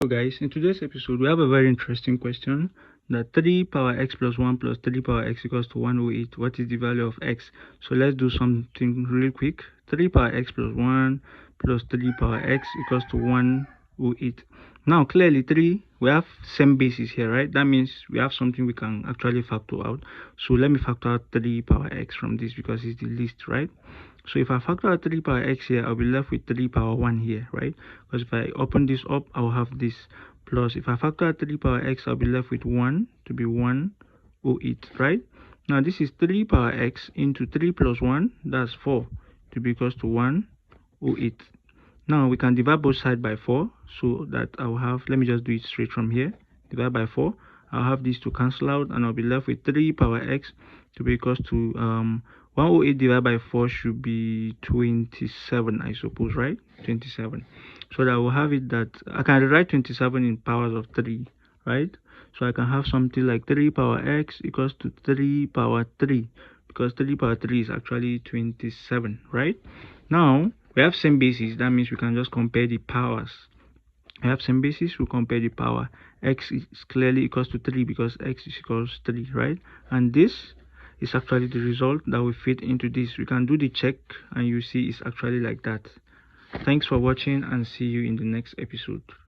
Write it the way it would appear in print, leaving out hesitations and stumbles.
So guys, in today's episode we have a very interesting question, that 3 power x plus 1 plus 3 power x equals to 108. What is the value of x? So let's do something real quick. 3 power x plus 1 plus 3 power x equals to 108. Now clearly 3, we have same basis here, right? That means we have something we can actually factor out. So let me factor out 3 power x from this because it's the least, right? So if I factor out 3 power x here, I'll be left with 3 power 1 here, right? Because if I open this up, I'll have this plus. If I factor out 3 power x, I'll be left with 1 to be 108, right? Now this is 3 power x into 3 plus 1, that's 4, to be equals to 108. Now we can divide both sides by 4, so that I'll have, let me just do it straight from here, divide by 4. I'll have these to cancel out, and I'll be left with 3 power x to be equals to 108 divided by 4 should be 27, I suppose, right? 27. So that I will have it that I can rewrite 27 in powers of 3, right? So I can have something like 3 power x equals to 3 power 3, because 3 power 3 is actually 27, right? Now we have same basis, that means we can just compare the powers. We have same basis, we compare the power. X is clearly equals to 3 because x is equals 3, right? And this is actually the result that we fit into this. We can do the check and you see it's actually like that. Thanks for watching and see you in the next episode.